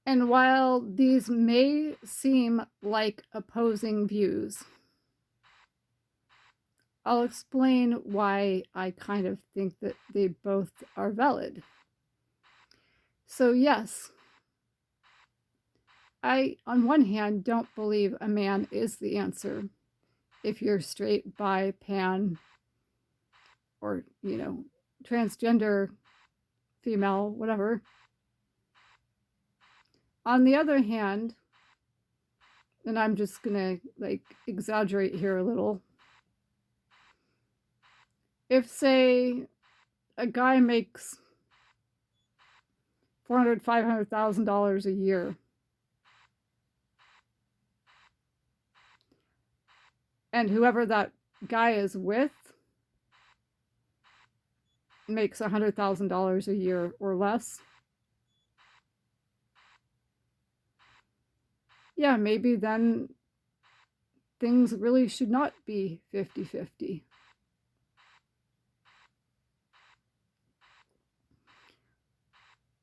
And while these may seem like opposing views, I'll explain why I kind of think that they both are valid. So yes, I, on one hand, don't believe a man is the answer if you're straight, bi, pan, or, transgender, female, whatever. On the other hand, and I'm just gonna exaggerate here a little, if say a guy makes $400,000-$500,000 a year, and whoever that guy is with makes $100,000 a year or less, yeah, maybe then things really should not be 50-50.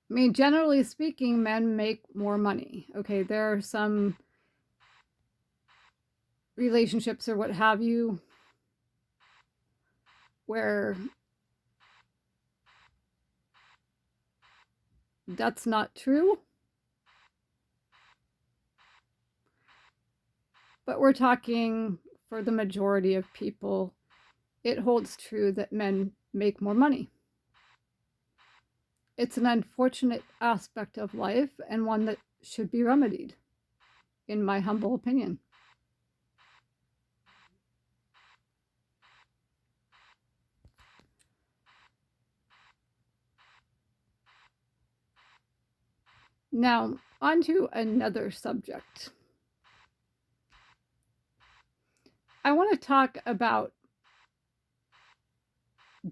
I mean, generally speaking, men make more money. Okay, there are some relationships or what have you where that's not true. But we're talking for the majority of people, it holds true that men make more money. It's an unfortunate aspect of life and one that should be remedied, in my humble opinion. Now, on to another subject. I want to talk about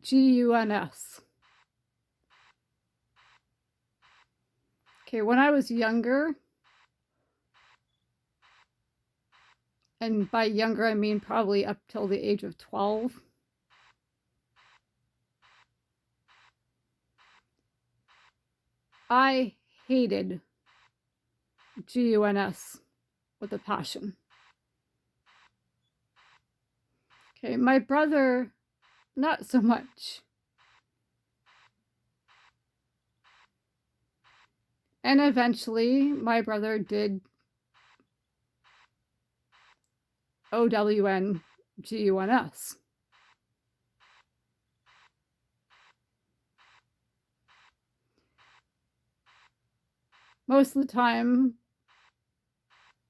GUNS. Okay, when I was younger, and by younger I mean probably up till the age of 12, I hated GUNS with a passion. Okay, my brother, not so much. And eventually, my brother did OWN GUNS. Most of the time,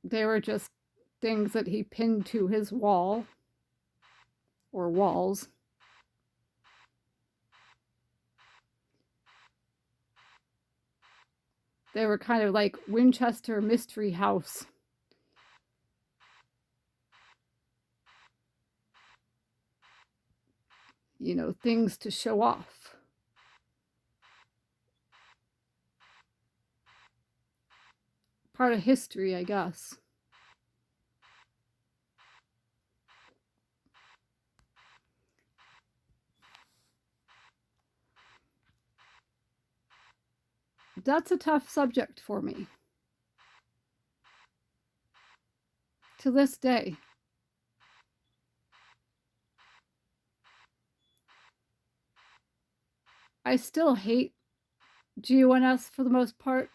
they were just things that he pinned to his wall or walls. They were kind of like Winchester Mystery House. Things to show off. Part of history, I guess. That's a tough subject for me. To this day. I still hate GUNS for the most part.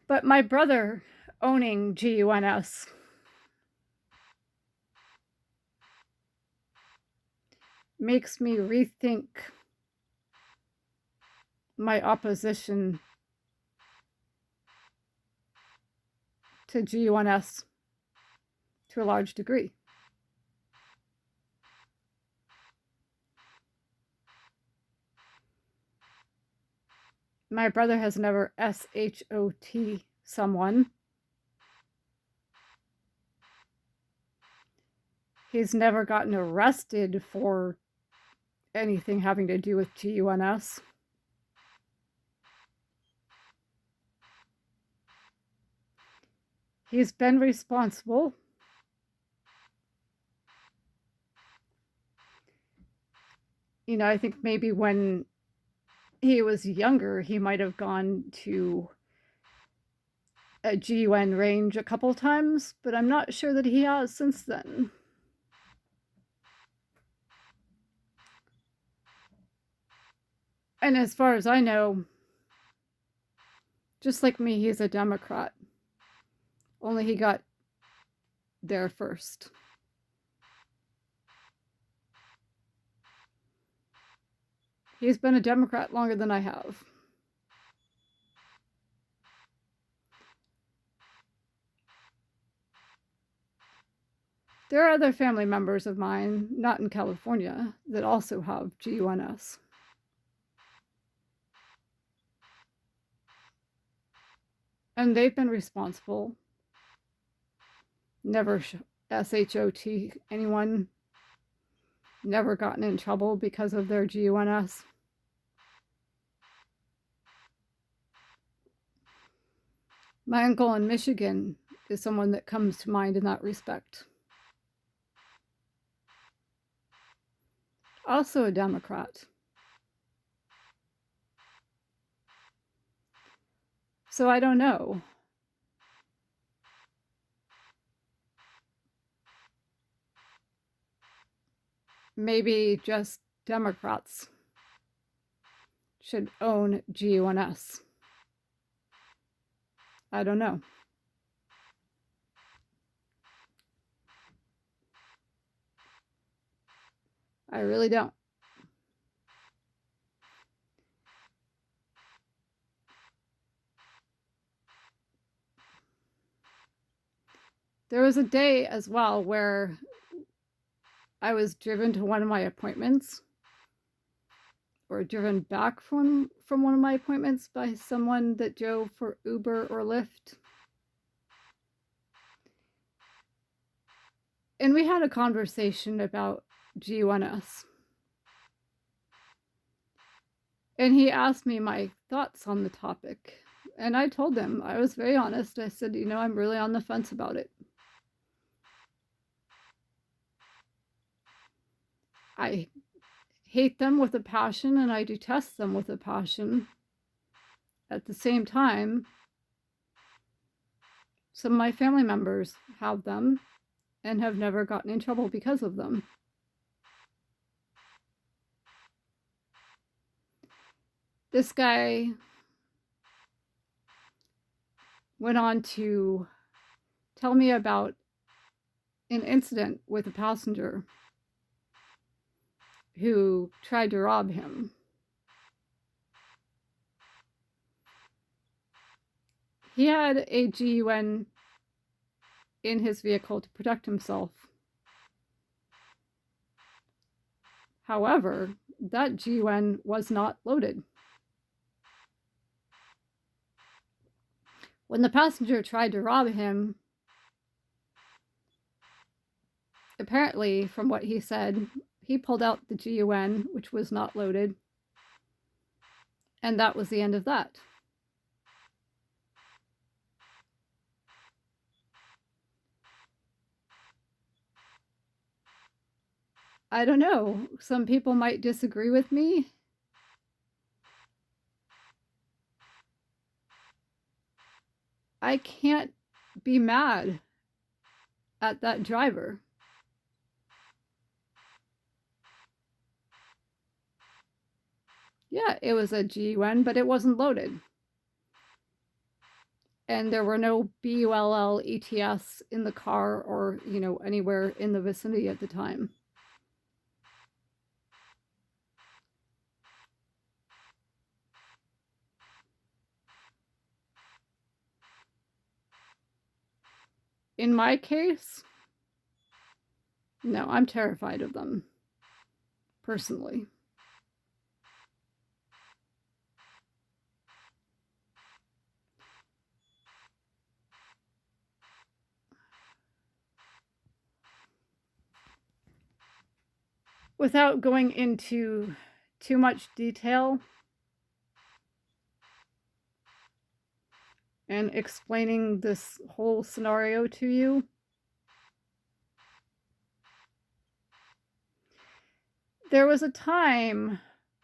But my brother owning GUNS makes me rethink my opposition to GUNS to a large degree. My brother has never SHOT someone. He's never gotten arrested for anything having to do with GUNS. He's been responsible. I think maybe when he was younger, he might have gone to a GUN range a couple times, but I'm not sure that he has since then. And as far as I know, just like me, he's a Democrat. Only he got there first. He's been a Democrat longer than I have. There are other family members of mine, not in California, that also have GUNS. And they've been responsible. Never SHOT anyone. Never gotten in trouble because of their GUNS. My uncle in Michigan is someone that comes to mind in that respect. Also a Democrat. So I don't know. Maybe just Democrats should own GUNS. I don't know. I really don't. There was a day as well where I was driven to one of my appointments, or driven back from one of my appointments by someone that drove for Uber or Lyft. And we had a conversation about GUNS. And he asked me my thoughts on the topic. And I told him, I was very honest. I said, I'm really on the fence about it. I hate them with a passion and I detest them with a passion. At the same time, some of my family members have them and have never gotten in trouble because of them. This guy went on to tell me about an incident with a passenger who tried to rob him. He had a GUN in his vehicle to protect himself. However, that GUN was not loaded. When the passenger tried to rob him, apparently, from what he said, he pulled out the GUN, which was not loaded, and that was the end of that. I don't know. Some people might disagree with me. I can't be mad at that driver. Yeah, it was a GUN, but it wasn't loaded. And there were no BULL ETS in the car or, anywhere in the vicinity at the time. In my case, no, I'm terrified of them, personally. Without going into too much detail and explaining this whole scenario to you, There was a time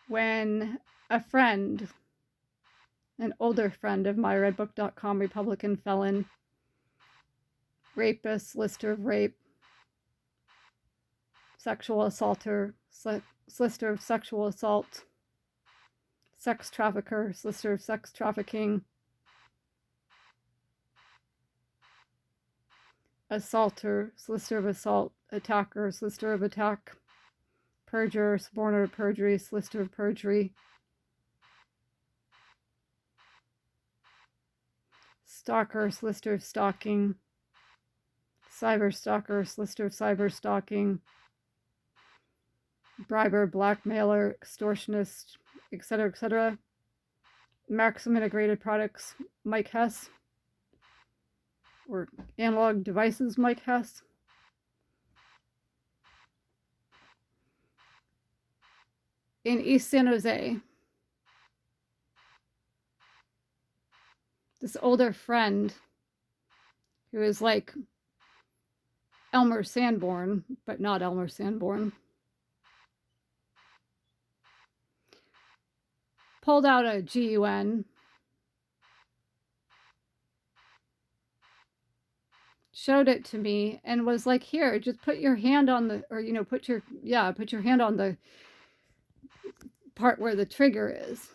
when a friend, an older friend of my redbook.com Republican felon, rapist, solicitor of rape, sexual assaulter, solicitor of sexual assault, sex trafficker, solicitor of sex trafficking, assaulter, solicitor of assault, attacker, solicitor of attack, perjurer, suborner of perjury, solicitor of perjury, stalker, solicitor of stalking, cyber stalker, solicitor of cyber stalking, briber, blackmailer, extortionist, etc., etc. Maxim Integrated Products, Mike Hess, or Analog Devices, Mike Hess. In East San Jose, this older friend who is like Elmer Sanborn, but not Elmer Sanborn, pulled out a GUN, showed it to me, and was like, here, just put your hand on the, or, put your hand on the part where the trigger is.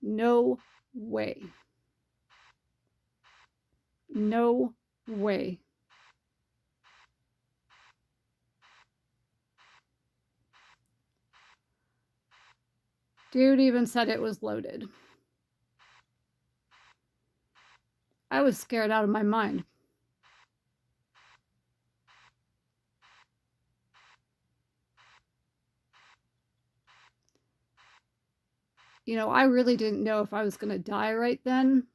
No way. No way. Dude even said it was loaded. I was scared out of my mind. I really didn't know if I was going to die right then.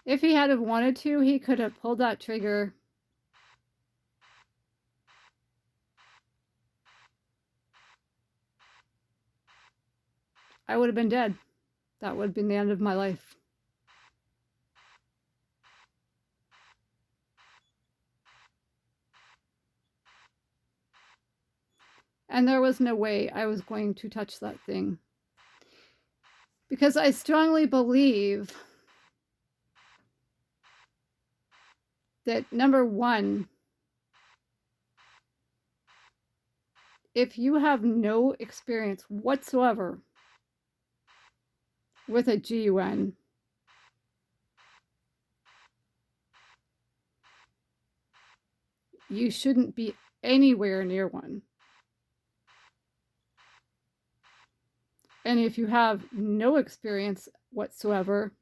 If he had have wanted to, he could have pulled that trigger. I would have been dead. That would have been the end of my life. And there was no way I was going to touch that thing. Because I strongly believe that, number one, if you have no experience whatsoever with a GUN, you shouldn't be anywhere near one. And if you have no experience whatsoever,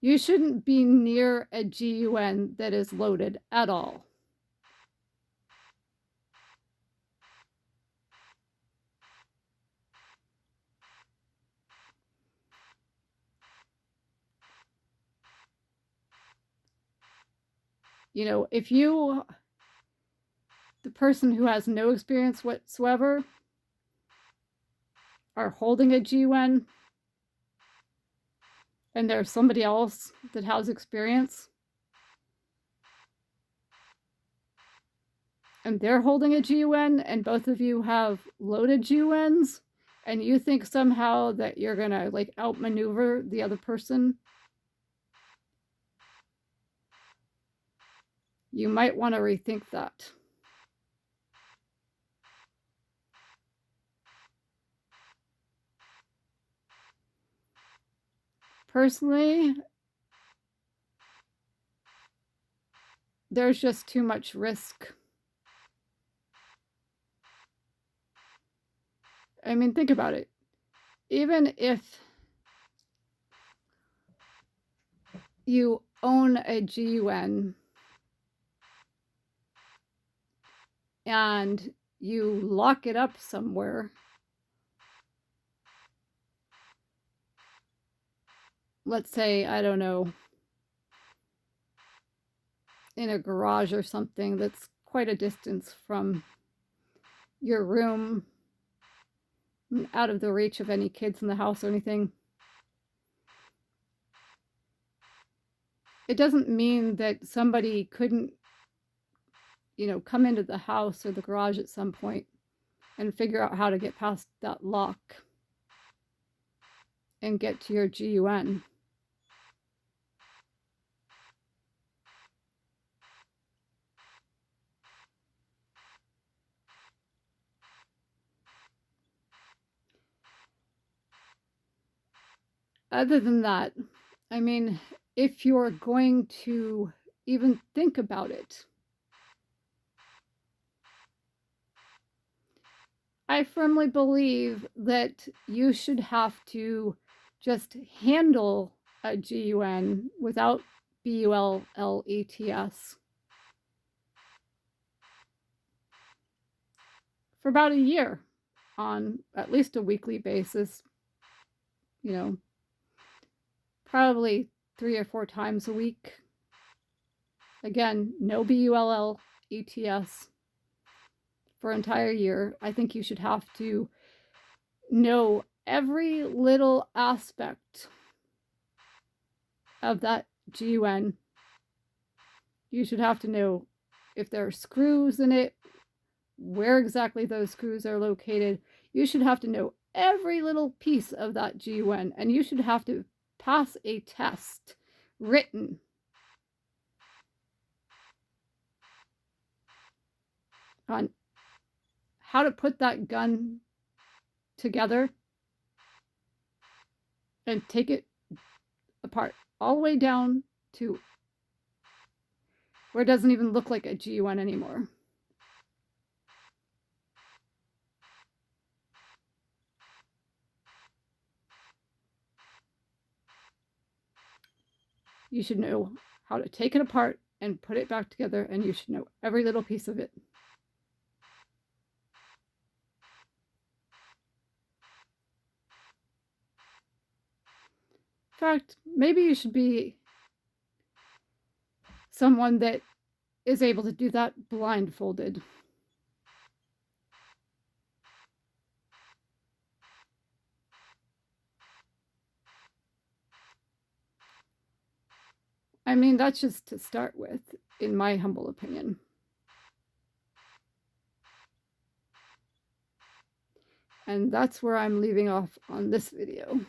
you shouldn't be near a GUN that is loaded at all. If you, the person who has no experience whatsoever, are holding a GUN, and there's somebody else that has experience, and they're holding a GUN, and both of you have loaded GUNs, and you think somehow that you're gonna outmaneuver the other person, you might want to rethink that. Personally, there's just too much risk. I mean, think about it. Even if you own a GUN and you lock it up somewhere, let's say, I don't know, in a garage or something that's quite a distance from your room, out of the reach of any kids in the house or anything, it doesn't mean that somebody couldn't, come into the house or the garage at some point and figure out how to get past that lock and get to your GUN. Other than that, I mean, if you're going to even think about it, I firmly believe that you should have to just handle a GUN without BULLETS for about a year on at least a weekly basis, probably 3 or 4 times a week. Again, no BULLETS for an entire year. I think you should have to know every little aspect of that GUN. You should have to know if there are screws in it, where exactly those screws are located. You should have to know every little piece of that GUN, and you should have to pass a test written on how to put that gun together and take it apart all the way down to where it doesn't even look like a GUN anymore. You should know how to take it apart and put it back together, and you should know every little piece of it. In fact, maybe you should be someone that is able to do that blindfolded. I mean, that's just to start with, in my humble opinion. And that's where I'm leaving off on this video.